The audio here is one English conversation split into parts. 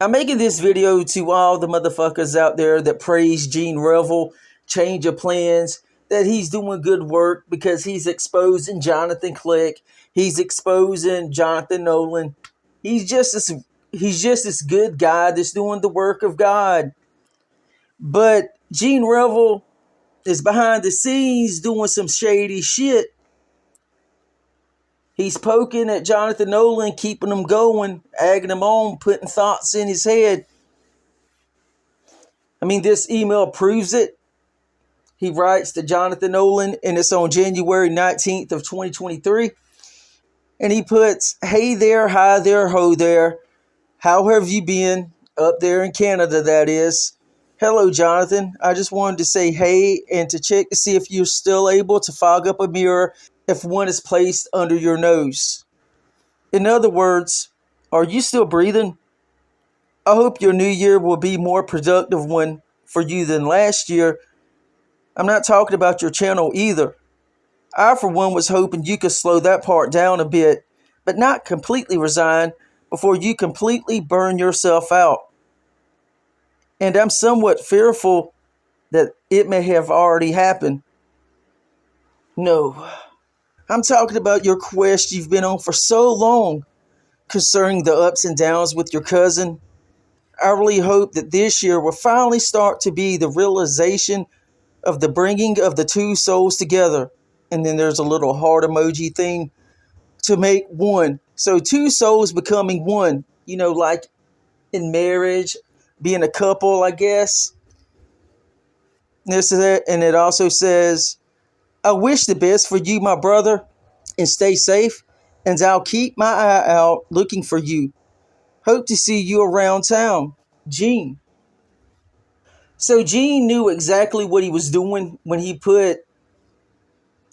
I'm making this video to all the motherfuckers out there that praise Gene Revel, change of plans, that he's doing good work because he's exposing Jonathan Click. He's exposing Jonathan Nolan. He's just this good guy that's doing the work of God. But Gene Revel is behind the scenes doing some shady shit. He's poking at Jonathan Nolan, keeping him going, egging him on, putting thoughts in his head. I mean, this email proves it. He writes to Jonathan Nolan, and it's on January 19th of 2023. And he puts, "Hey there, hi there, ho there. How have you been? Up there in Canada, that is. Hello, Jonathan. I just wanted to say hey and to check to see if you're still able to fog up a mirror if one is placed under your nose. In other words, are you still breathing? I hope your new year will be more productive one for you than last year. I'm not talking about your channel either. I, for one, was hoping you could slow that part down a bit, but not completely resign before you completely burn yourself out. And I'm somewhat fearful that it may have already happened. No, I'm talking about your quest you've been on for so long concerning the ups and downs with your cousin. I really hope that this year will finally start to be the realization of the bringing of the two souls together." And then there's a little heart emoji thing, to make one. So two souls becoming one, like in marriage, being a couple, I guess. This is it. And it also says, "I wish the best for you, my brother, and stay safe, and I'll keep my eye out looking for you. Hope to see you around town. Gene." So Gene knew exactly what he was doing when he put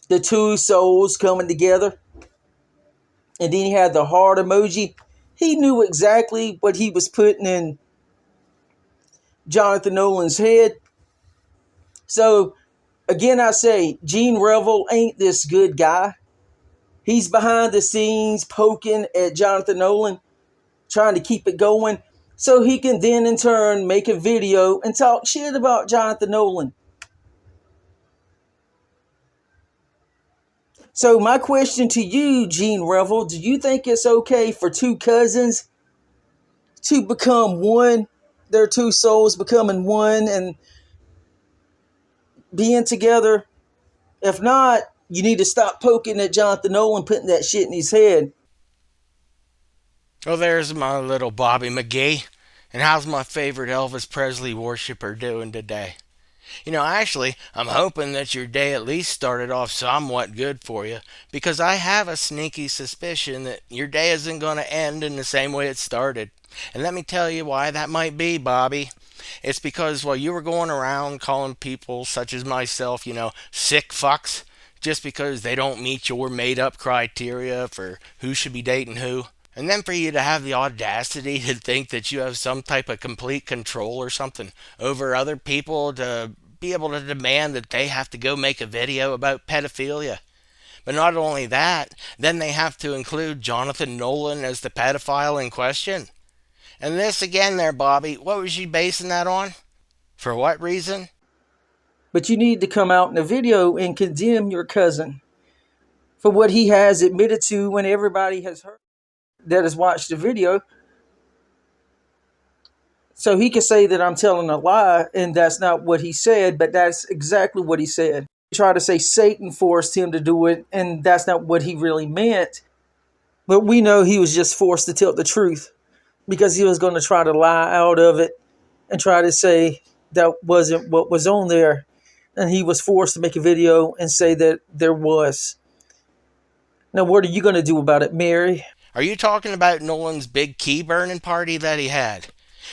the two souls coming together. And then he had the heart emoji. He knew exactly what he was putting in Jonathan Nolan's head. So, again, I say, Gene Revel ain't this good guy. He's behind the scenes poking at Jonathan Nolan, trying to keep it going, so he can then in turn make a video and talk shit about Jonathan Nolan. So my question to you, Gene Revel, do you think it's okay for two cousins to become one? Their two souls becoming one and being together? If not, you need to stop poking at Jonathan Nolan, putting that shit in his head. Well, there's my little Bobby McGee. And how's my favorite Elvis Presley worshiper doing today? Actually, I'm hoping that your day at least started off somewhat good for you, because I have a sneaky suspicion that your day isn't going to end in the same way it started. And let me tell you why that might be, Bobby. It's because while you were going around calling people such as myself, sick fucks, just because they don't meet your made up criteria for who should be dating who, and then for you to have the audacity to think that you have some type of complete control or something over other people, to be able to demand that they have to go make a video about pedophilia. But not only that, then they have to include Jonathan Nolan as the pedophile in question. And this again there, Bobby, what was you basing that on? For what reason? But you need to come out in a video and condemn your cousin for what he has admitted to when everybody has heard that has watched the video. So he can say that I'm telling a lie and that's not what he said, but that's exactly what he said. He tried to say Satan forced him to do it, and that's not what he really meant. But we know he was just forced to tell the truth because he was going to try to lie out of it and try to say that wasn't what was on there. And he was forced to make a video and say that there was. Now, what are you going to do about it, Mary? Are you talking about Nolan's big key burning party that he had?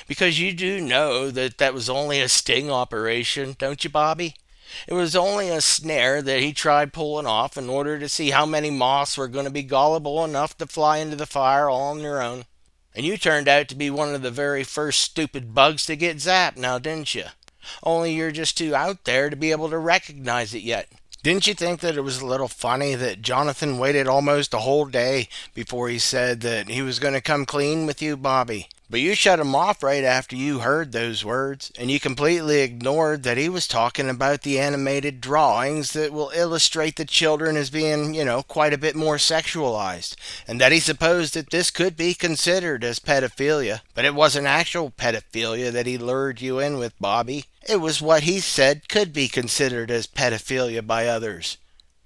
Because you do know that that was only a sting operation, don't you, Bobby? It was only a snare that he tried pulling off in order to see how many moths were going to be gullible enough to fly into the fire all on their own. And you turned out to be one of the very first stupid bugs to get zapped now, didn't you? Only you're just too out there to be able to recognize it yet. Didn't you think that it was a little funny that Jonathan waited almost a whole day before he said that he was going to come clean with you, Bobby? But you shut him off right after you heard those words, and you completely ignored that he was talking about the animated drawings that will illustrate the children as being, quite a bit more sexualized, and that he supposed that this could be considered as pedophilia. But it wasn't actual pedophilia that he lured you in with, Bobby. It was what he said could be considered as pedophilia by others.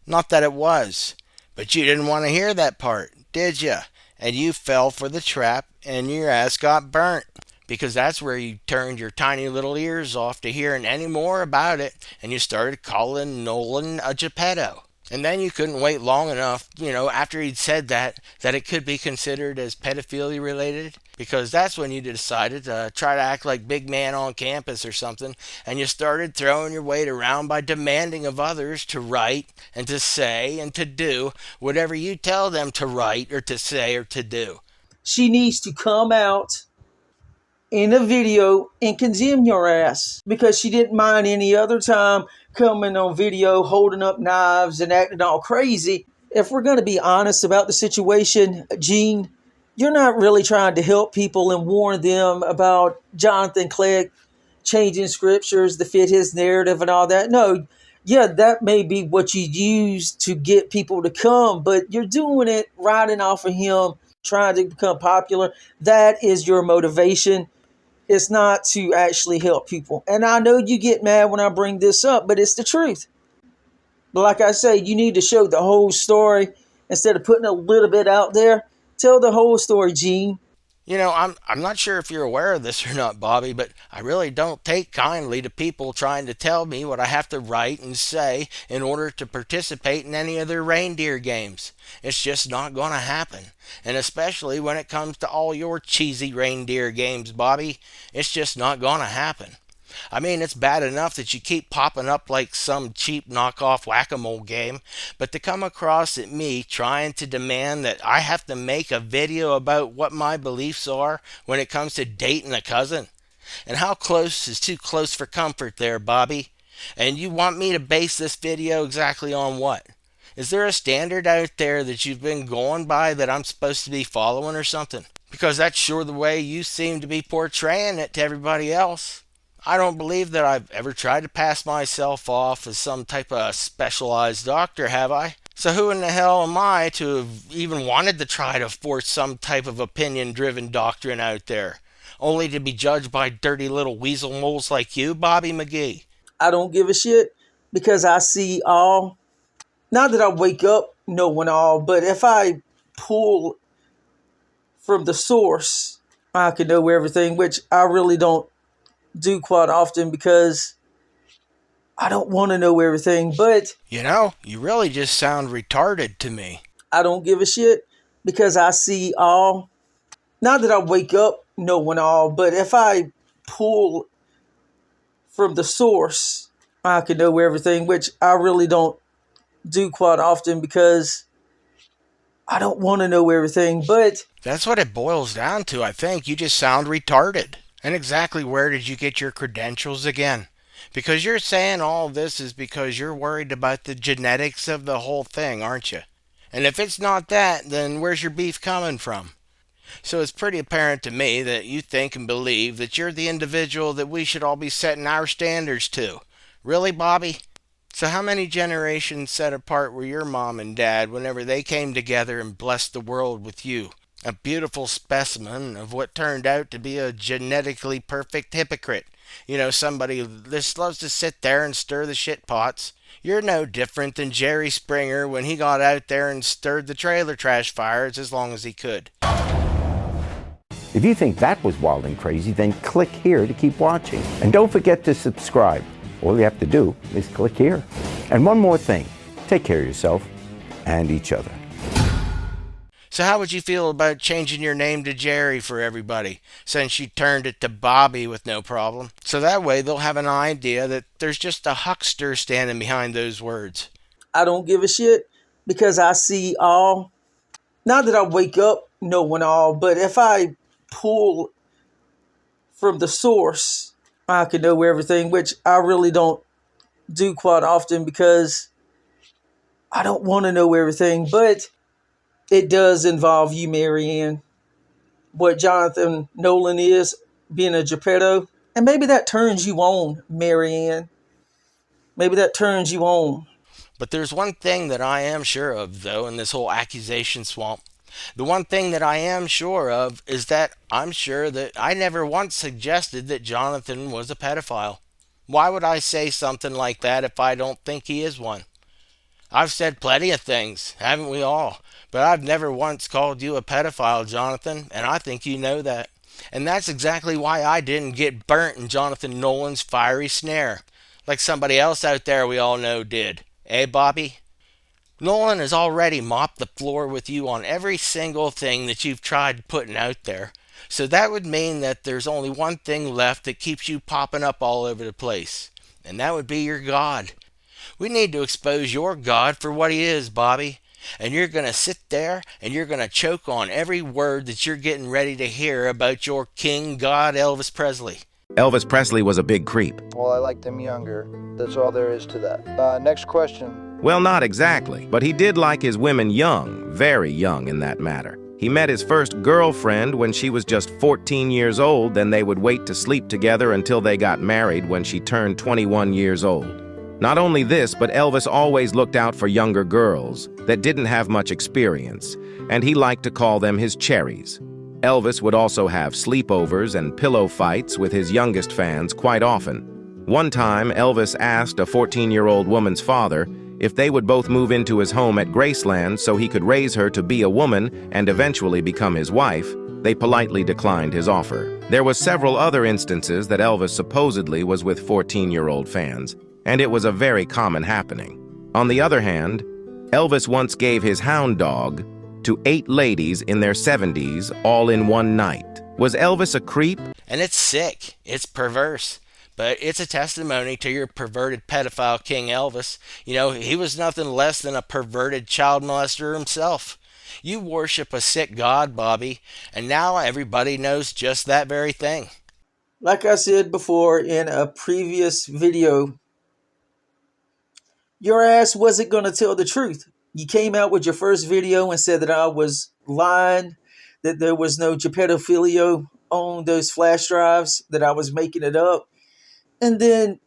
Not that it was. But you didn't want to hear that part, did ya? And you fell for the trap and your ass got burnt. Because that's where you turned your tiny little ears off to hearing any more about it, and you started calling Nolan a Geppetto. And then you couldn't wait long enough, after he'd said that it could be considered as pedophilia related. Because that's when you decided to try to act like big man on campus or something, and you started throwing your weight around by demanding of others to write and to say and to do whatever you tell them to write or to say or to do. She needs to come out in a video and condemn your ass, because she didn't mind any other time coming on video holding up knives and acting all crazy. If we're going to be honest about the situation, Gene, you're not really trying to help people and warn them about Jonathan Clegg changing scriptures to fit his narrative and all that. No, yeah, that may be what you use to get people to come, but you're doing it riding off of him, trying to become popular. That is your motivation. It's not to actually help people. And I know you get mad when I bring this up, but it's the truth. But like I say, you need to show the whole story instead of putting a little bit out there. Tell the whole story, Gene. I'm not sure if you're aware of this or not, Bobby, but I really don't take kindly to people trying to tell me what I have to write and say in order to participate in any of their reindeer games. It's just not going to happen. And especially when it comes to all your cheesy reindeer games, Bobby, it's just not going to happen. I mean, it's bad enough that you keep popping up like some cheap knockoff whack-a-mole game, but to come across at me trying to demand that I have to make a video about what my beliefs are when it comes to dating a cousin. And how close is too close for comfort there, Bobby? And you want me to base this video exactly on what? Is there a standard out there that you've been going by that I'm supposed to be following or something? Because that's sure the way you seem to be portraying it to everybody else. I don't believe that I've ever tried to pass myself off as some type of specialized doctor, have I? So who in the hell am I to have even wanted to try to force some type of opinion-driven doctrine out there, only to be judged by dirty little weasel moles like you, Bobby McGee? I don't give a shit, because I see all. Not that I wake up knowing all, but if I pull from the source, I can know everything, which I really don't do quite often, because I don't want to know everything. But you really just sound retarded to me. I don't give a shit, because I see all. Not that I wake up knowing all, but if I pull from the source, I can know everything, which I really don't do quite often, because I don't want to know everything. But that's what it boils down to, I think. You just sound retarded. And exactly where did you get your credentials again? Because you're saying all this is because you're worried about the genetics of the whole thing, aren't you? And if it's not that, then where's your beef coming from? So it's pretty apparent to me that you think and believe that you're the individual that we should all be setting our standards to. Really, Bobby? So how many generations set apart were your mom and dad whenever they came together and blessed the world with you? A beautiful specimen of what turned out to be a genetically perfect hypocrite. Somebody who just loves to sit there and stir the shit pots. You're no different than Jerry Springer when he got out there and stirred the trailer trash fires as long as he could. If you think that was wild and crazy, then click here to keep watching. And don't forget to subscribe. All you have to do is click here. And one more thing, take care of yourself and each other. So how would you feel about changing your name to Jerry for everybody, since you turned it to Bobby with no problem? So that way they'll have an idea that there's just a huckster standing behind those words. I don't give a shit, because I see all. Not that I wake up knowing all, but if I pull from the source, I can know everything, which I really don't do quite often, because I don't want to know everything. But it does involve you, Marianne. what Jonathan Nolan is, being a Geppetto. And maybe that turns you on, Marianne. Maybe that turns you on. But there's one thing that I am sure of, though, in this whole accusation swamp. The one thing that I am sure of is that I'm sure that I never once suggested that Jonathan was a pedophile. Why would I say something like that if I don't think he is one? I've said plenty of things, haven't we all? But I've never once called you a pedophile, Jonathan, and I think you know that. And that's exactly why I didn't get burnt in Jonathan Nolan's fiery snare, like somebody else out there we all know did. Eh, Bobby? Nolan has already mopped the floor with you on every single thing that you've tried putting out there. So that would mean that there's only one thing left that keeps you popping up all over the place. And that would be your God. We need to expose your God for what he is, Bobby. And you're going to sit there and you're going to choke on every word that you're getting ready to hear about your king god Elvis Presley. Elvis Presley was a big creep. Well, I liked him younger. That's all there is to that. Next question. Well, not exactly, but he did like his women young, very young in that matter. He met his first girlfriend when she was just 14 years old, then they would wait to sleep together until they got married when she turned 21 years old. Not only this, but Elvis always looked out for younger girls that didn't have much experience, and he liked to call them his cherries. Elvis would also have sleepovers and pillow fights with his youngest fans quite often. One time, Elvis asked a 14-year-old woman's father if they would both move into his home at Graceland so he could raise her to be a woman and eventually become his wife. They politely declined his offer. There were several other instances that Elvis supposedly was with 14-year-old fans, and it was a very common happening. On the other hand, Elvis once gave his hound dog to 8 ladies in their 70s all in one night. Was Elvis a creep? And it's sick. It's perverse. But it's a testimony to your perverted pedophile King Elvis. You know, he was nothing less than a perverted child molester himself. You worship a sick god, Bobby, and now everybody knows just that very thing. Like I said before in a previous video, your ass wasn't going to tell the truth. You came out with your first video and said that I was lying, that there was no Geppetto on those flash drives, that I was making it up. And then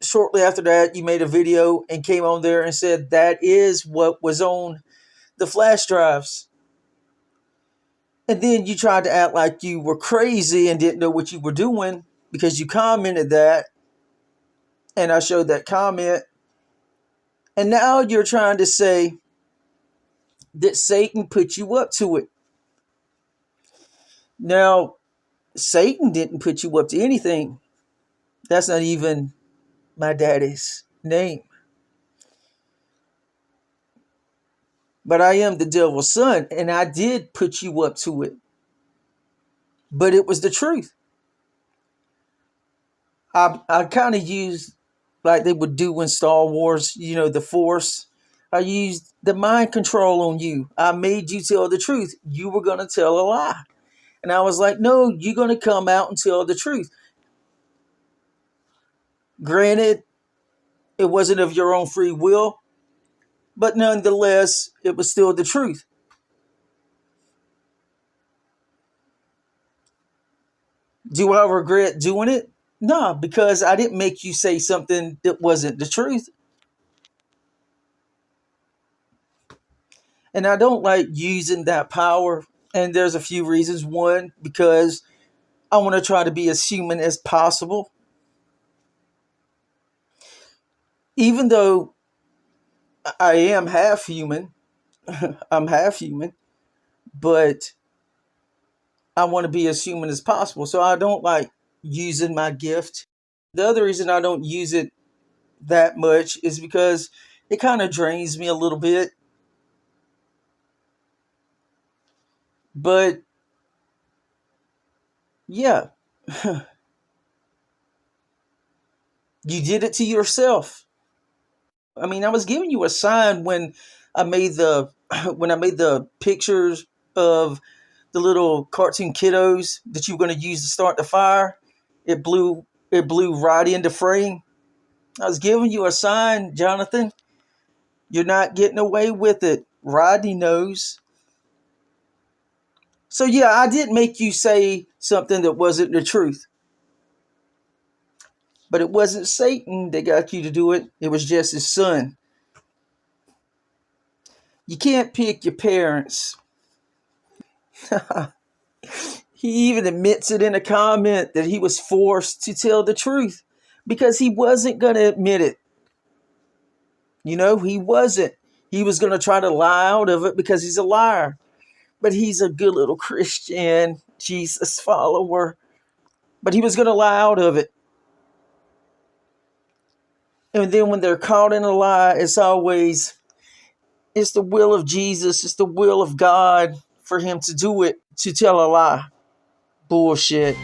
shortly after that, you made a video and came on there and said that is what was on the flash drives. And then you tried to act like you were crazy and didn't know what you were doing because you commented that. And I showed that comment. And now you're trying to say that Satan put you up to it. Now, Satan didn't put you up to anything. That's not even my daddy's name. But I am the devil's son, and I did put you up to it. But it was the truth. I kind of used, like they would do in Star Wars, you know, the Force. I used the mind control on you. I made you tell the truth. You were going to tell a lie. And I was like, no, you're going to come out and tell the truth. Granted, it wasn't of your own free will, but nonetheless, it was still the truth. Do I regret doing it? No, because I didn't make you say something that wasn't the truth. And I don't like using that power. And there's a few reasons. One, because I want to try to be as human as possible. Even though I am half human, I'm half human, but I want to be as human as possible. So I don't like using my gift. The other reason I don't use it that much is because it kind of drains me a little bit. But yeah, you did it to yourself. I mean, I was giving you a sign when I made the pictures of the little cartoon kiddos that you were going to use to start the fire. It blew right into frame. I was giving you a sign, Jonathan. You're not getting away with it. Rodney knows. So yeah, I did make you say something that wasn't the truth. But it wasn't Satan that got you to do it. It was just his son. You can't pick your parents. He even admits it in a comment that he was forced to tell the truth because he wasn't going to admit it. You know, he wasn't. He was going to try to lie out of it because he's a liar. But he's a good little Christian, Jesus follower. But he was going to lie out of it. And then when they're caught in a lie, it's the will of Jesus. It's the will of God for him to do it, to tell a lie. Bullshit.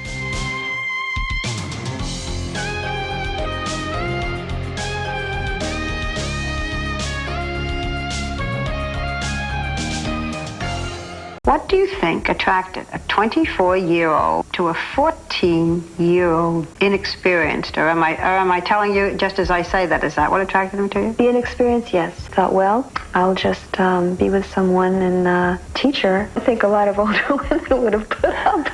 What do you think attracted a 24-year-old to a 14-year-old inexperienced? Or am I telling you just as I say that? Is that what attracted him to you? The inexperience, yes. Thought, well, I'll just be with someone and teach her. I think a lot of older women would have put up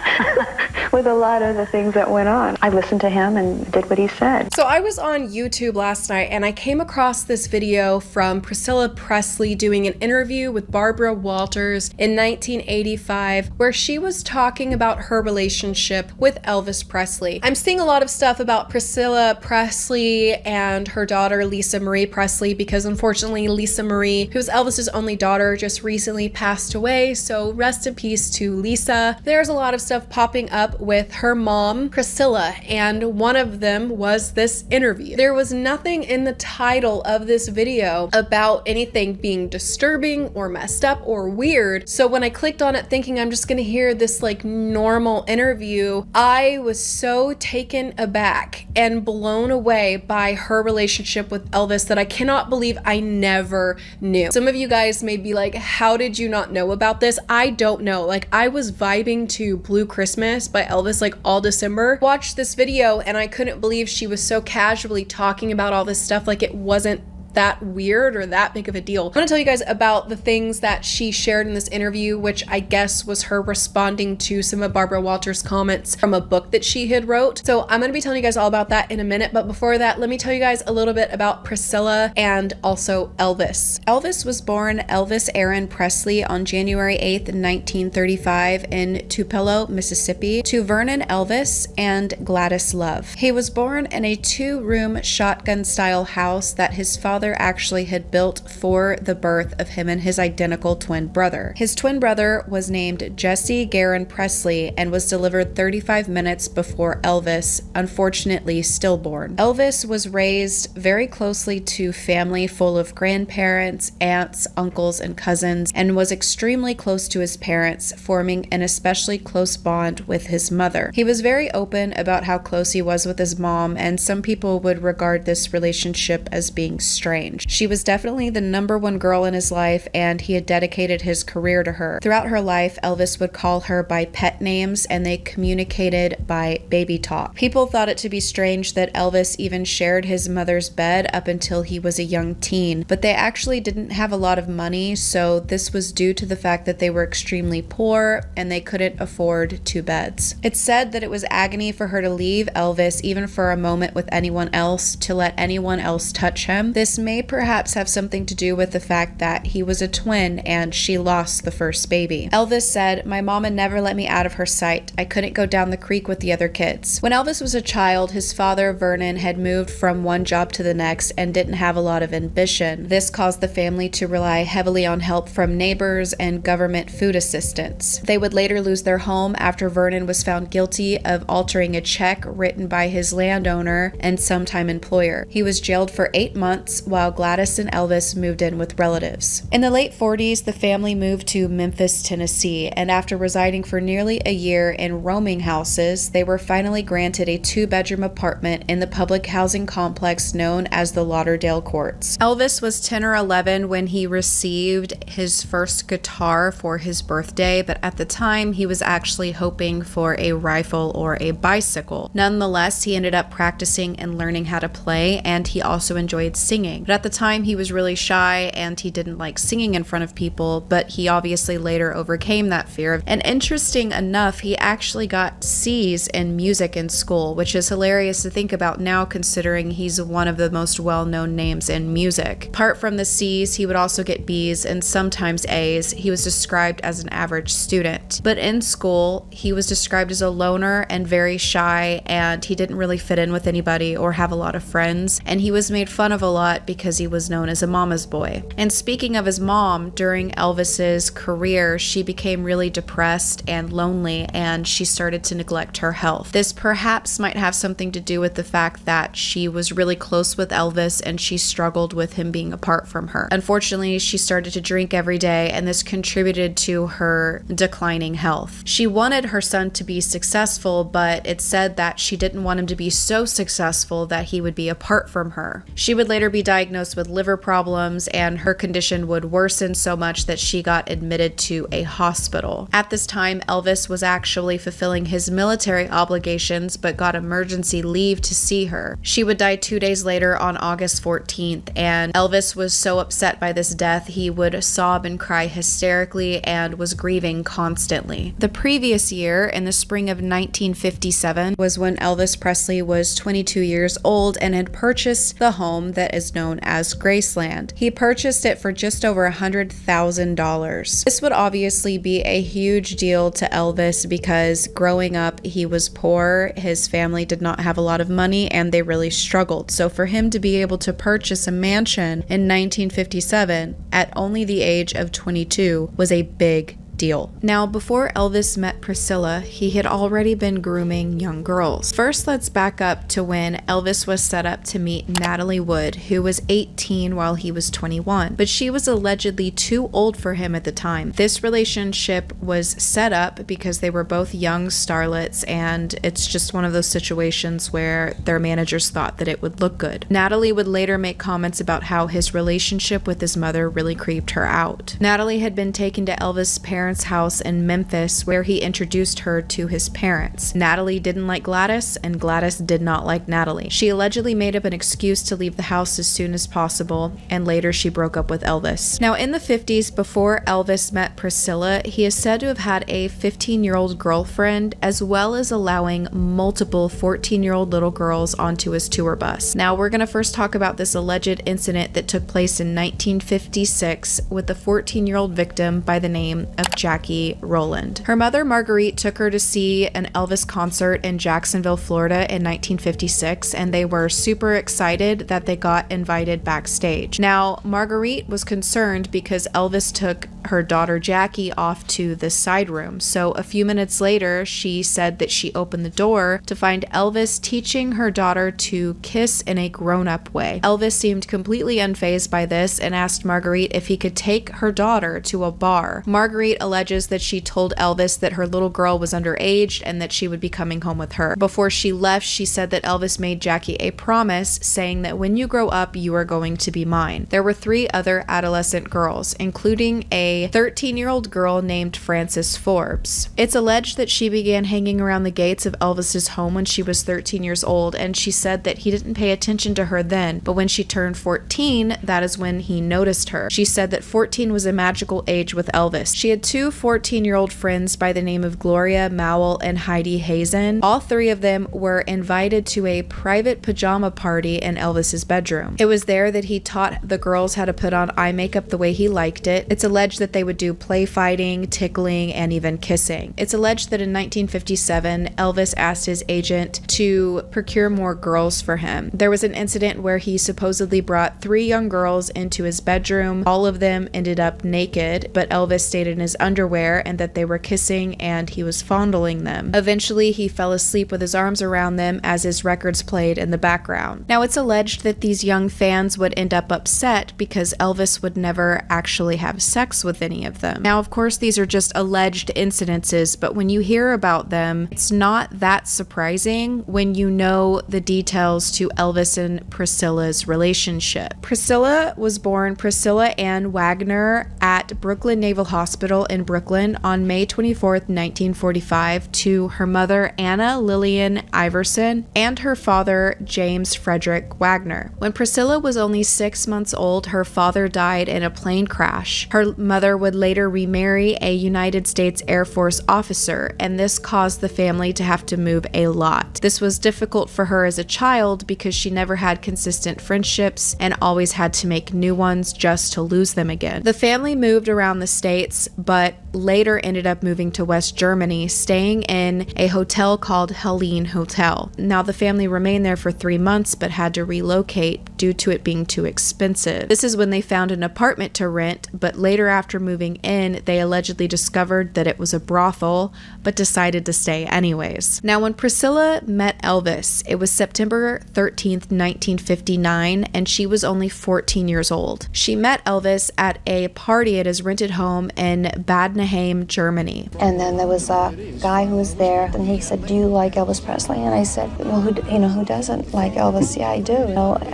with a lot of the things that went on. I listened to him and did what he said. So I was on YouTube last night and I came across this video from Priscilla Presley doing an interview with Barbara Walters in 1985 where she was talking about her relationship with Elvis Presley. I'm seeing a lot of stuff about Priscilla Presley and her daughter Lisa Marie Presley because unfortunately Lisa Marie, who's Elvis's only daughter, just recently passed away, so rest in peace to Lisa. There's a lot of stuff popping up with her mom, Priscilla, and one of them was this interview. There was nothing in the title of this video about anything being disturbing or messed up or weird, so when I clicked on it thinking I'm just gonna hear this like normal interview, I was so taken aback and blown away by her relationship with Elvis that I cannot believe I never knew. Some of you guys may be like, how did you not know about this? I don't know. Like, I was vibing to Blue Christmas by Elvis like all December. Watched this video and I couldn't believe she was so casually talking about all this stuff like it wasn't that weird or that big of a deal. I'm gonna tell you guys about the things that she shared in this interview, which I guess was her responding to some of Barbara Walters' comments from a book that she had wrote. So I'm gonna be telling you guys all about that in a minute, but before that, let me tell you guys a little bit about Priscilla and also Elvis. Elvis was born Elvis Aaron Presley on January 8th, 1935 in Tupelo, Mississippi, to Vernon Elvis and Gladys Love. He was born in a 2-room shotgun-style house that his father actually had built for the birth of him and his identical twin brother. His twin brother was named Jesse Garon Presley and was delivered 35 minutes before Elvis, unfortunately stillborn. Elvis was raised very closely to family full of grandparents, aunts, uncles, and cousins, and was extremely close to his parents, forming an especially close bond with his mother. He was very open about how close he was with his mom, and some people would regard this relationship as being strange. She was definitely the #1 girl in his life, and he had dedicated his career to her. Throughout her life, Elvis would call her by pet names, and they communicated by baby talk. People thought it to be strange that Elvis even shared his mother's bed up until he was a young teen, but they actually didn't have a lot of money, so this was due to the fact that they were extremely poor and they couldn't afford 2 beds. It's said that it was agony for her to leave Elvis even for a moment with anyone else, to let anyone else touch him. This may perhaps have something to do with the fact that he was a twin and she lost the first baby. Elvis said, "My mama never let me out of her sight. I couldn't go down the creek with the other kids." When Elvis was a child, his father, Vernon, had moved from one job to the next and didn't have a lot of ambition. This caused the family to rely heavily on help from neighbors and government food assistance. They would later lose their home after Vernon was found guilty of altering a check written by his landowner and sometime employer. He was jailed for 8 months while Gladys and Elvis moved in with relatives. In the late 40s, the family moved to Memphis, Tennessee, and after residing for nearly a year in rooming houses, they were finally granted a 2-bedroom apartment in the public housing complex known as the Lauderdale Courts. Elvis was 10 or 11 when he received his first guitar for his birthday, but at the time he was actually hoping for a rifle or a bicycle. Nonetheless, he ended up practicing and learning how to play, and he also enjoyed singing. singing. But at the time, he was really shy and he didn't like singing in front of people, but he obviously later overcame that fear. And interesting enough, he actually got C's in music in school, which is hilarious to think about now considering he's one of the most well-known names in music. Apart from the C's, he would also get B's and sometimes A's. He was described as an average student. But in school, he was described as a loner and very shy, and he didn't really fit in with anybody or have a lot of friends, and he was made fun of a lot because he was known as a mama's boy. And speaking of his mom, during Elvis's career, she became really depressed and lonely, and she started to neglect her health. This perhaps might have something to do with the fact that she was really close with Elvis and she struggled with him being apart from her. Unfortunately, she started to drink every day, and this contributed to her declining health. She wanted her son to be successful, but it said that she didn't want him to be so successful that he would be apart from her. She would later be diagnosed with liver problems, and her condition would worsen so much that she got admitted to a hospital. At this time, Elvis was actually fulfilling his military obligations, but got emergency leave to see her. She would die 2 days later on August 14th, and Elvis was so upset by this death, he would sob and cry hysterically and was grieving constantly. The previous year, in the spring of 1957, was when Elvis Presley was 22 years old and had purchased the home that is known as Graceland. He purchased it for just over $100,000. This would obviously be a huge deal to Elvis because growing up, he was poor, his family did not have a lot of money, and they really struggled. So for him to be able to purchase a mansion in 1957 at only the age of 22 was a big deal. Now, before Elvis met Priscilla, he had already been grooming young girls. First, let's back up to when Elvis was set up to meet Natalie Wood, who was 18 while he was 21, but she was allegedly too old for him at the time. This relationship was set up because they were both young starlets, and it's just one of those situations where their managers thought that it would look good. Natalie would later make comments about how his relationship with his mother really creeped her out. Natalie had been taken to Elvis' parents' house in Memphis, where he introduced her to his parents. Natalie didn't like Gladys, and Gladys did not like Natalie. She allegedly made up an excuse to leave the house as soon as possible, and later she broke up with Elvis. Now, in the 50s, before Elvis met Priscilla, he is said to have had a 15-year-old girlfriend, as well as allowing multiple 14-year-old little girls onto his tour bus. Now, we're going to first talk about this alleged incident that took place in 1956 with a 14-year-old victim by the name of Jackie Rowland. Her mother, Marguerite, took her to see an Elvis concert in Jacksonville, Florida in 1956, and they were super excited that they got invited backstage. Now, Marguerite was concerned because Elvis took her daughter Jackie off to the side room. So a few minutes later, she said that she opened the door to find Elvis teaching her daughter to kiss in a grown-up way. Elvis seemed completely unfazed by this and asked Marguerite if he could take her daughter to a bar. Marguerite alleges that she told Elvis that her little girl was underage and that she would be coming home with her. Before she left, she said that Elvis made Jackie a promise, saying that when you grow up, you are going to be mine. There were 3 other adolescent girls, including a 13-year-old girl named Frances Forbes. It's alleged that she began hanging around the gates of Elvis's home when she was 13 years old, and she said that he didn't pay attention to her then, but when she turned 14, that is when he noticed her. She said that 14 was a magical age with Elvis. She had 2 14-year-old friends by the name of Gloria Mowell and Heidi Hazen. All 3 of them were invited to a private pajama party in Elvis's bedroom. It was there that he taught the girls how to put on eye makeup the way he liked it. It's alleged that they would do play fighting, tickling, and even kissing. It's alleged that in 1957, Elvis asked his agent to procure more girls for him. There was an incident where he supposedly brought 3 young girls into his bedroom. All of them ended up naked, but Elvis stayed in his underwear and that they were kissing and he was fondling them. Eventually, he fell asleep with his arms around them as his records played in the background. Now, it's alleged that these young fans would end up upset because Elvis would never actually have sex with with any of them. Now, of course, these are just alleged incidences, but when you hear about them, it's not that surprising when you know the details to Elvis and Priscilla's relationship. Priscilla was born Priscilla Ann Wagner at Brooklyn Naval Hospital in Brooklyn on May 24th, 1945, to her mother Anna Lillian Iverson and her father James Frederick Wagner. When Priscilla was only 6 months old, her father died in a plane crash. Her mother would later remarry a United States Air Force officer, and this caused the family to have to move a lot. This was difficult for her as a child because she never had consistent friendships and always had to make new ones just to lose them again. The family moved around the states, but later ended up moving to West Germany, staying in a hotel called Helene Hotel. Now, the family remained there for 3 months, but had to relocate due to it being too expensive. This is when they found an apartment to rent, but later after moving in, they allegedly discovered that it was a brothel, but decided to stay anyways. Now, when Priscilla met Elvis, it was September 13th, 1959, and she was only 14 years old. She met Elvis at a party at his rented home in Bad Nauheim, Germany. And then there was a guy who was there, and he said, "Do you like Elvis Presley?" And I said, "Well, who doesn't like Elvis?" "Yeah, I do.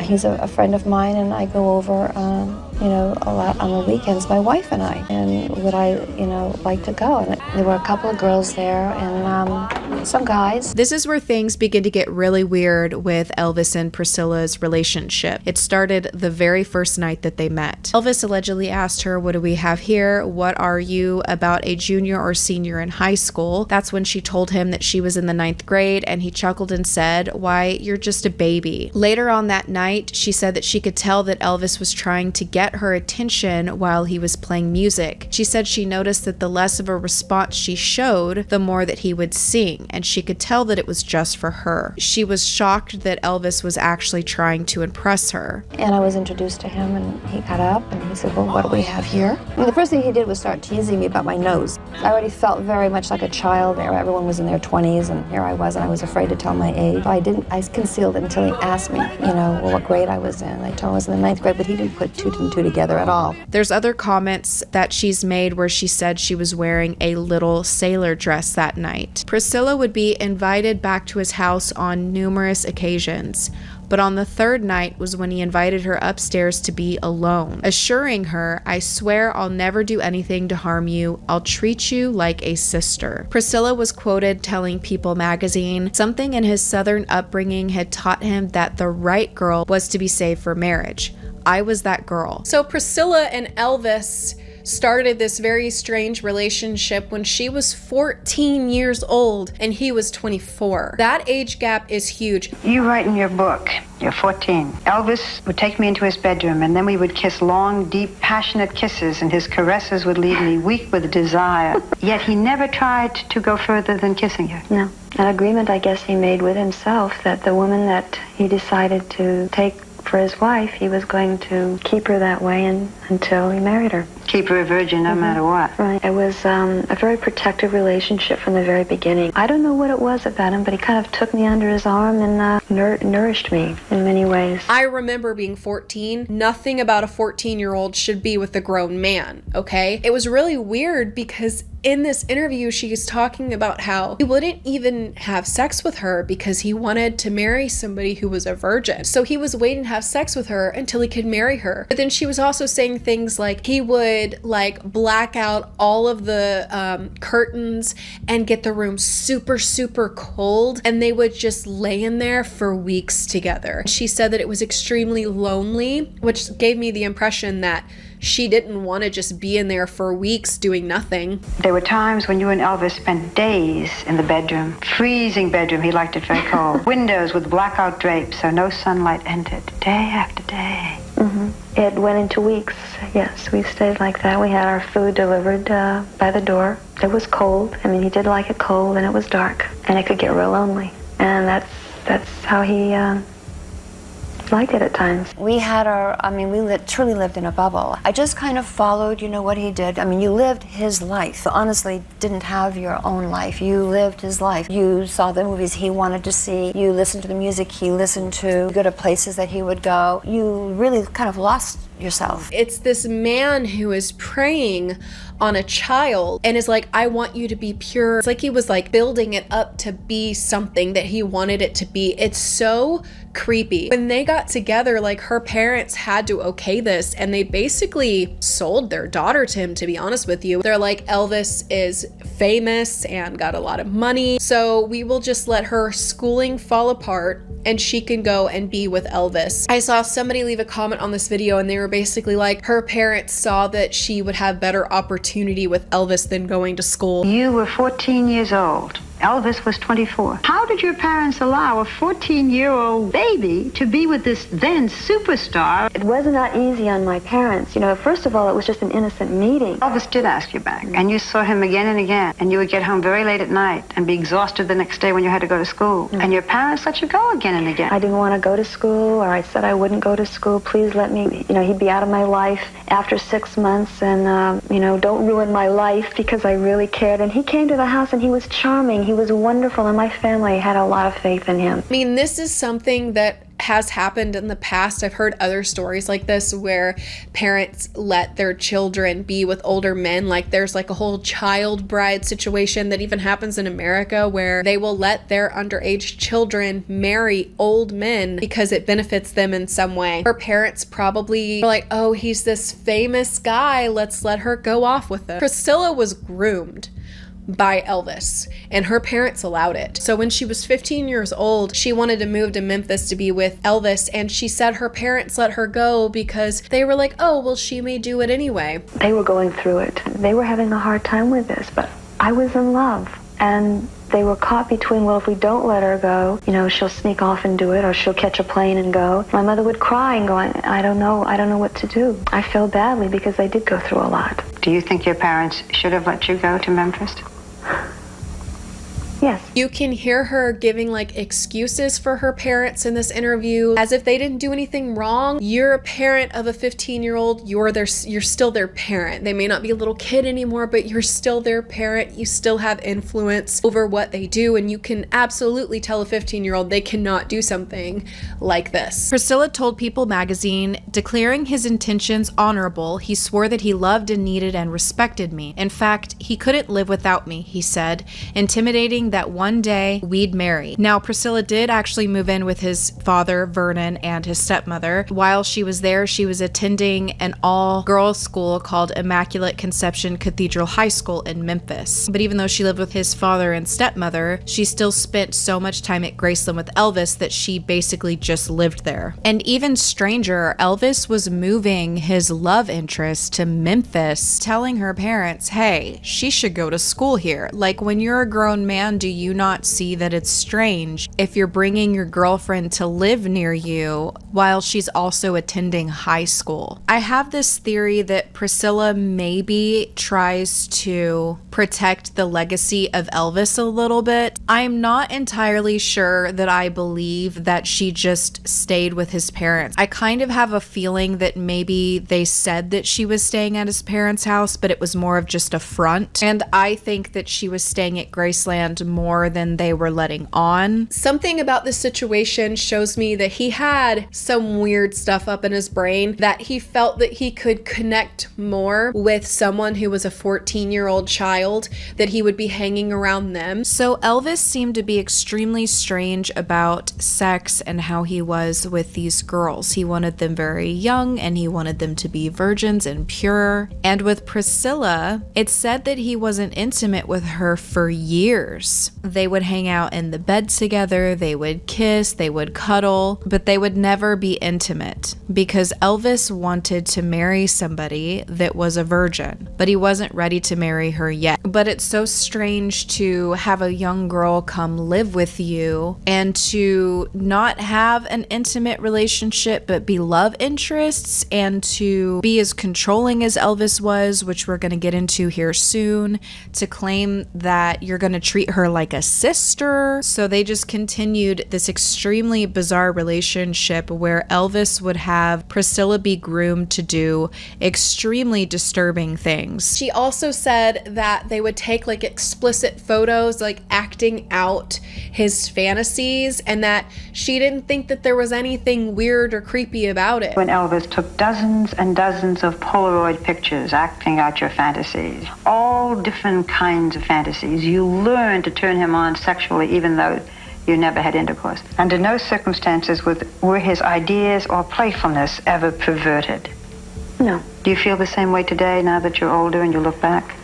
He's a friend of mine, and I go over, a lot on the weekends, my wife and I. And would I, like to go?" And there were a couple of girls there, and some guys. This is where things begin to get really weird with Elvis and Priscilla's relationship. It started the very first night that they met. Elvis allegedly asked her, "What do we have here? What are you, about a junior or senior in high school?" That's when she told him that she was in the 9th grade, and he chuckled and said, "Why, you're just a baby." Later on that night, she said that she could tell that Elvis was trying to get her attention while he was playing music. She said she noticed that the less of a response she showed, the more that he would sing, and she could tell that it was just for her. She was shocked that Elvis was actually trying to impress her. And I was introduced to him, and he got up and he said, "Well, what do we have here?" And the first thing he did was start teasing me about my nose. I already felt very much like a child there. Everyone was in their 20s, and here I was, and I was afraid to tell my age. I concealed it until he asked me, what grade I was in. I told him I was in the 9th grade, but he didn't put two and two together at all. There's other comments that she's made where she said she was wearing a little sailor dress that night. Priscilla would be invited back to his house on numerous occasions, but on the 3rd night was when he invited her upstairs to be alone, assuring her, "I swear I'll never do anything to harm you. I'll treat you like a sister." Priscilla was quoted telling People magazine, "Something in his southern upbringing had taught him that the right girl was to be saved for marriage. I was that girl." So Priscilla and Elvis started this very strange relationship when she was 14 years old and he was 24. That age gap is huge. You write in your book, you're 14. Elvis would take me into his bedroom, and then we would kiss long, deep, passionate kisses, and his caresses would leave me weak with desire. Yet he never tried to go further than kissing you. No. An agreement, I guess, he made with himself that the woman that he decided to take for his wife, he was going to keep her that way until he married her. Keep her a virgin no matter what. Right. It was a very protective relationship from the very beginning. I don't know what it was about him, but he kind of took me under his arm and nourished me in many ways. I remember being 14. Nothing about a 14-year-old should be with a grown man, okay? It was really weird because in this interview, she is talking about how he wouldn't even have sex with her because he wanted to marry somebody who was a virgin. So he was waiting to have sex with her until he could marry her. But then she was also saying things like he would black out all of the curtains and get the room super, super cold, and they would just lay in there for weeks together. She said that it was extremely lonely, which gave me the impression that she didn't want to just be in there for weeks doing nothing. There were times when you and Elvis spent days in the bedroom. Freezing bedroom, he liked it very cold. Windows with blackout drapes so no sunlight entered, day after day. Mm-hmm. It went into weeks, yes. We stayed like that. We had our food delivered by the door. It was cold. I mean, he did like it cold, and it was dark, and it could get real lonely. And that's how he liked it at times. We had we truly lived in a bubble. I just kind of followed, what he did. I mean, you lived his life. You honestly didn't have your own life. You lived his life. You saw the movies he wanted to see. You listened to the music he listened to. You go to places that he would go. You really kind of lost yourself. It's this man who is preying on a child and is like, I want you to be pure. It's like he was like building it up to be something that he wanted it to be. It's so creepy. When they got together, like her parents had to okay this, and they basically sold their daughter to him, to be honest with you. They're like, Elvis is famous and got a lot of money, so we will just let her schooling fall apart and she can go and be with Elvis. I saw somebody leave a comment on this video and they were basically like, her parents saw that she would have better opportunity with Elvis than going to school. You were 14 years old. Elvis was 24. How did your parents allow a 14-year-old baby to be with this then superstar? It was not easy on my parents. You know, first of all, it was just an innocent meeting. Elvis did ask you back, and you saw him again and again, and you would get home very late at night and be exhausted the next day when you had to go to school. And your parents let you go again and again. I didn't want to go to school, or I said I wouldn't go to school. Please let me, you know, he'd be out of my life after 6 months, and, you know, don't ruin my life, because I really cared. And he came to the house and he was charming. He was wonderful, and my family had a lot of faith in him. I mean, this is something that has happened in the past. I've heard other stories like this where parents let their children be with older men. Like there's like a whole child bride situation that even happens in America where they will let their underage children marry old men because it benefits them in some way. Her parents probably were like, oh, he's this famous guy, let's let her go off with him. Priscilla was groomed by Elvis, and her parents allowed it. So when she was 15 years old, she wanted to move to Memphis to be with Elvis, and she said her parents let her go because they were like, oh, well, she may do it anyway. They were going through it. They were having a hard time with this, but I was in love, and they were caught between, well, if we don't let her go, you know, she'll sneak off and do it, or she'll catch a plane and go. My mother would cry and go, I don't know what to do. I feel badly because I did go through a lot. Do you think your parents should have let you go to Memphis? Yes. You can hear her giving like excuses for her parents in this interview as if they didn't do anything wrong. You're a parent of a 15-year-old. You're still their parent. They may not be a little kid anymore, but you're still their parent. You still have influence over what they do, and you can absolutely tell a 15-year-old they cannot do something like this. Priscilla told People magazine, declaring his intentions honorable, he swore that he loved and needed and respected me. In fact, he couldn't live without me, he said, intimidating that one day we'd marry. Now, Priscilla did actually move in with his father, Vernon, and his stepmother. While she was there, she was attending an all-girls school called Immaculate Conception Cathedral High School in Memphis. But even though she lived with his father and stepmother, she still spent so much time at Graceland with Elvis that she basically just lived there. And even stranger, Elvis was moving his love interest to Memphis, telling her parents, hey, she should go to school here. Like, when you're a grown man, do you not see that it's strange if you're bringing your girlfriend to live near you while she's also attending high school? I have this theory that Priscilla maybe tries to protect the legacy of Elvis a little bit. I'm not entirely sure that I believe that she just stayed with his parents. I kind of have a feeling that maybe they said that she was staying at his parents' house, but it was more of just a front. And I think that she was staying at Graceland more than they were letting on. Something about this situation shows me that he had some weird stuff up in his brain, that he felt that he could connect more with someone who was a 14-year-old child, that he would be hanging around them. So Elvis seemed to be extremely strange about sex and how he was with these girls. He wanted them very young, and he wanted them to be virgins and pure. And with Priscilla, it said that he wasn't intimate with her for years. They would hang out in the bed together, they would kiss, they would cuddle, but they would never be intimate because Elvis wanted to marry somebody that was a virgin, but he wasn't ready to marry her yet. But it's so strange to have a young girl come live with you and to not have an intimate relationship but be love interests, and to be as controlling as Elvis was, which we're going to get into here soon, to claim that you're going to treat her her like a sister. So they just continued this extremely bizarre relationship where Elvis would have Priscilla be groomed to do extremely disturbing things. She also said that they would take like explicit photos, like acting out his fantasies, and that she didn't think that there was anything weird or creepy about it. When Elvis took dozens and dozens of Polaroid pictures acting out your fantasies, all different kinds of fantasies, you learn to turn him on sexually even though you never had intercourse. Under no circumstances were his ideas or playfulness ever perverted. No. Do you feel the same way today now that you're older and you look back?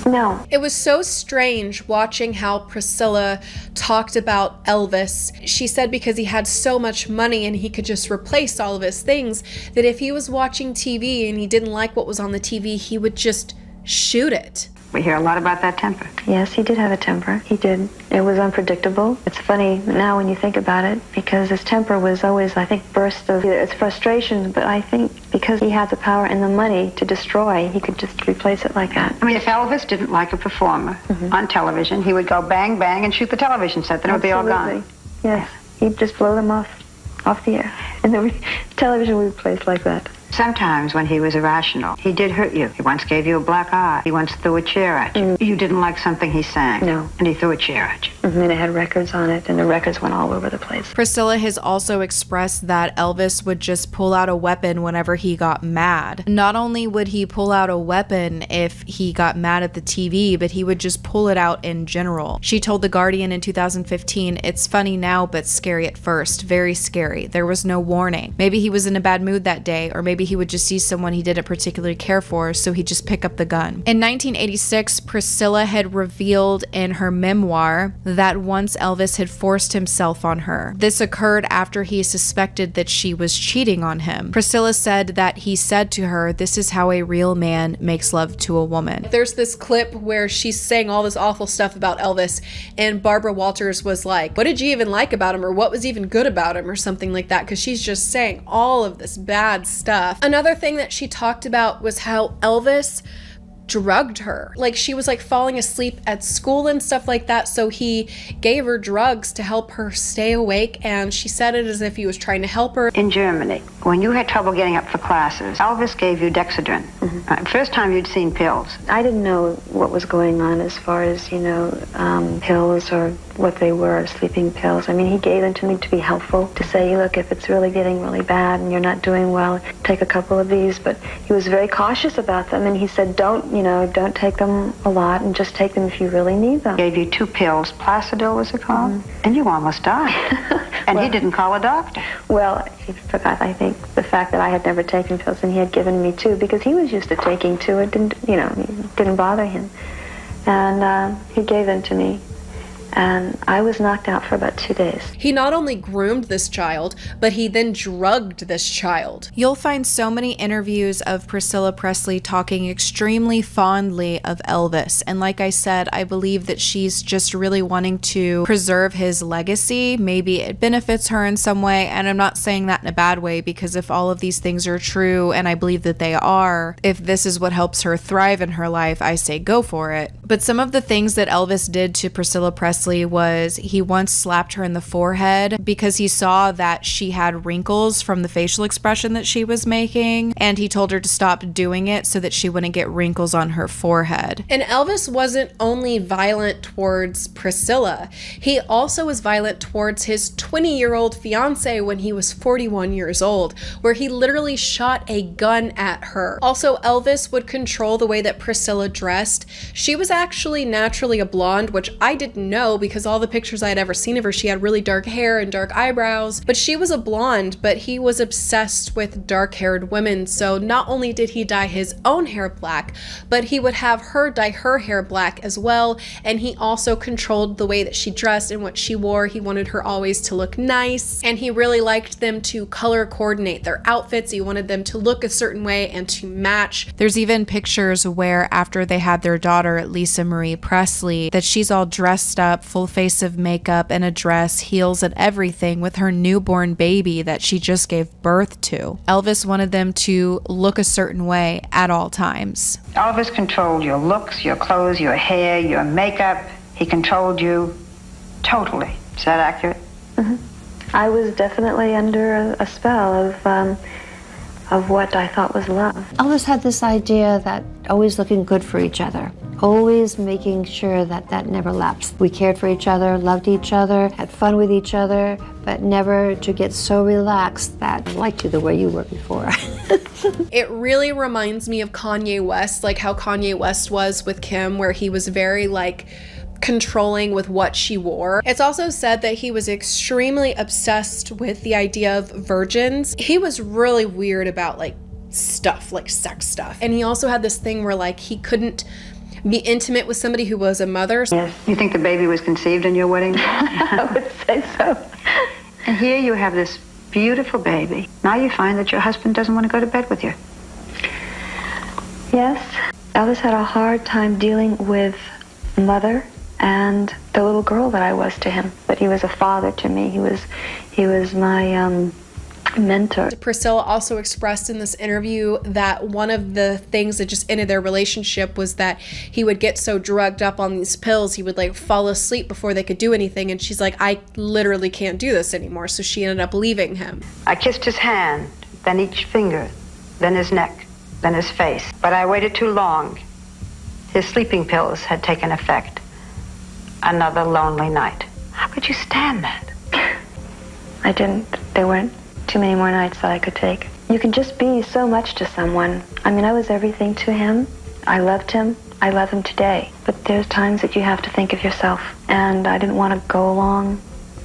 No. It was so strange watching how Priscilla talked about Elvis. She said because he had so much money and he could just replace all of his things, that if he was watching TV and he didn't like what was on the TV, he would just shoot it. We hear a lot about that temper. Yes, he did have a temper. He did. It was unpredictable. It's funny now when you think about it, because his temper was always, I think, bursts of it's frustration, but I think because he had the power and the money to destroy, he could just replace it like that. I mean, if Elvis didn't like a performer on television, he would go bang, bang, and shoot the television set. Then it would be all gone. Yes. He'd just blow them off the air. And then television would be replaced like that. Sometimes when he was irrational, he did hurt you. He once gave you a black eye. He once threw a chair at you. You didn't like something he sang. No. And he threw a chair at you. And it had records on it, and the records went all over the place. Priscilla has also expressed that Elvis would just pull out a weapon whenever he got mad. Not only would he pull out a weapon if he got mad at the TV, but he would just pull it out in general. She told The Guardian in 2015, "It's funny now, but scary at first. Very scary. There was no warning. Maybe he was in a bad mood that day, or maybe he would just see someone he didn't particularly care for, so he'd just pick up the gun." In 1986, Priscilla had revealed in her memoir that once Elvis had forced himself on her. This occurred after he suspected that she was cheating on him. Priscilla said that he said to her, "This is how a real man makes love to a woman." There's this clip where she's saying all this awful stuff about Elvis, and Barbara Walters was like, "What did you even like about him?" or "What was even good about him?" or something like that, because she's just saying all of this bad stuff. Another thing that she talked about was how Elvis drugged her. Like, she was like falling asleep at school and stuff like that, so he gave her drugs to help her stay awake, and she said it as if he was trying to help her. In Germany, when you had trouble getting up for classes, Elvis gave you Dexedrine. First time you'd seen pills. I didn't know what was going on as far as, pills or what they were, sleeping pills. I mean, he gave them to me to be helpful, to say, look, if it's really getting really bad and you're not doing well, take a couple of these. But he was very cautious about them, and he said, don't take them a lot, and just take them if you really need them. Gave you 2 pills, Placidil was it called? And you almost died. And he didn't call a doctor. Well, he forgot, I think, the fact that I had never taken pills, and he had given me 2, because he was used to taking 2. It didn't bother him. And he gave them to me. And I was knocked out for about 2 days. He not only groomed this child, but he then drugged this child. You'll find so many interviews of Priscilla Presley talking extremely fondly of Elvis. And like I said, I believe that she's just really wanting to preserve his legacy. Maybe it benefits her in some way. And I'm not saying that in a bad way, because if all of these things are true, and I believe that they are, if this is what helps her thrive in her life, I say go for it. But some of the things that Elvis did to Priscilla Presley was he once slapped her in the forehead because he saw that she had wrinkles from the facial expression that she was making, and he told her to stop doing it so that she wouldn't get wrinkles on her forehead. And Elvis wasn't only violent towards Priscilla, he also was violent towards his 20-year-old fiance when he was 41 years old, where he literally shot a gun at her. Also, Elvis would control the way that Priscilla dressed. She was actually naturally a blonde, which I didn't know because all the pictures I had ever seen of her, she had really dark hair and dark eyebrows, but she was a blonde, but he was obsessed with dark-haired women. So not only did he dye his own hair black, but he would have her dye her hair black as well, and he also controlled the way that she dressed and what she wore. He wanted her always to look nice, and he really liked them to color coordinate their outfits. He wanted them to look a certain way and to match. There's even pictures where after they had their daughter, at least Lisa Marie Presley, that she's all dressed up, full face of makeup and a dress, heels and everything, with her newborn baby that she just gave birth to. Elvis wanted them to look a certain way at all times. Elvis controlled your looks, your clothes, your hair, your makeup. He controlled you totally. Is that accurate? Mm-hmm. I was definitely under a spell of what I thought was love. Elvis had this idea that always looking good for each other, always making sure that that never lapsed. We cared for each other, loved each other, had fun with each other, but never to get so relaxed that I liked you the way you were before. It really reminds me of Kanye West, like how Kanye West was with Kim, where he was very controlling with what she wore. It's also said that he was extremely obsessed with the idea of virgins. He was really weird about stuff, like sex stuff. And he also had this thing where he couldn't be intimate with somebody who was a mother. Yes. You think the baby was conceived in your wedding? I would say so. And here you have this beautiful baby. Now you find that your husband doesn't want to go to bed with you. Yes. Elvis had a hard time dealing with mother and the little girl that I was to him. But he was a father to me. He was my mentor. Priscilla also expressed in this interview that one of the things that just ended their relationship was that he would get so drugged up on these pills, he would fall asleep before they could do anything. And she's like, I literally can't do this anymore. So she ended up leaving him. I kissed his hand, then each finger, then his neck, then his face. But I waited too long. His sleeping pills had taken effect. Another lonely night. How could you stand that? I didn't. There weren't too many more nights that I could take. You can just be so much to someone. I mean, I was everything to him. I loved him. I love him today. But there's times that you have to think of yourself. And I didn't want to go along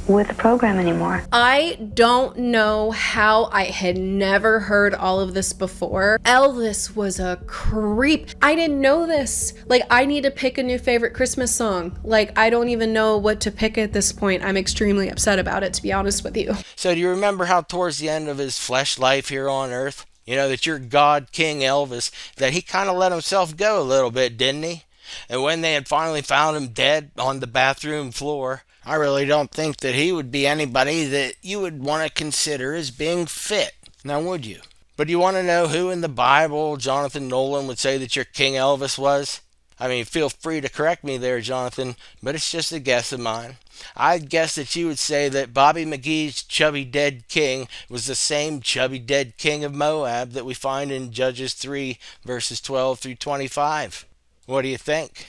with the program anymore. I don't know how I had never heard all of this before. Elvis was a creep. I didn't know this. I need to pick a new favorite Christmas song. I don't even know what to pick at this point. I'm extremely upset about it, to be honest with you. So do you remember how towards the end of his flesh life here on earth, that your God King Elvis, that he kind of let himself go a little bit, didn't he? And when they had finally found him dead on the bathroom floor, I really don't think that he would be anybody that you would want to consider as being fit. Now, would you? But do you want to know who in the Bible Jonathan Nolan would say that your King Elvis was? I mean, feel free to correct me there, Jonathan, but it's just a guess of mine. I'd guess that you would say that Bobby McGee's chubby dead king was the same chubby dead king of Moab that we find in Judges 3, verses 12 through 25. What do you think?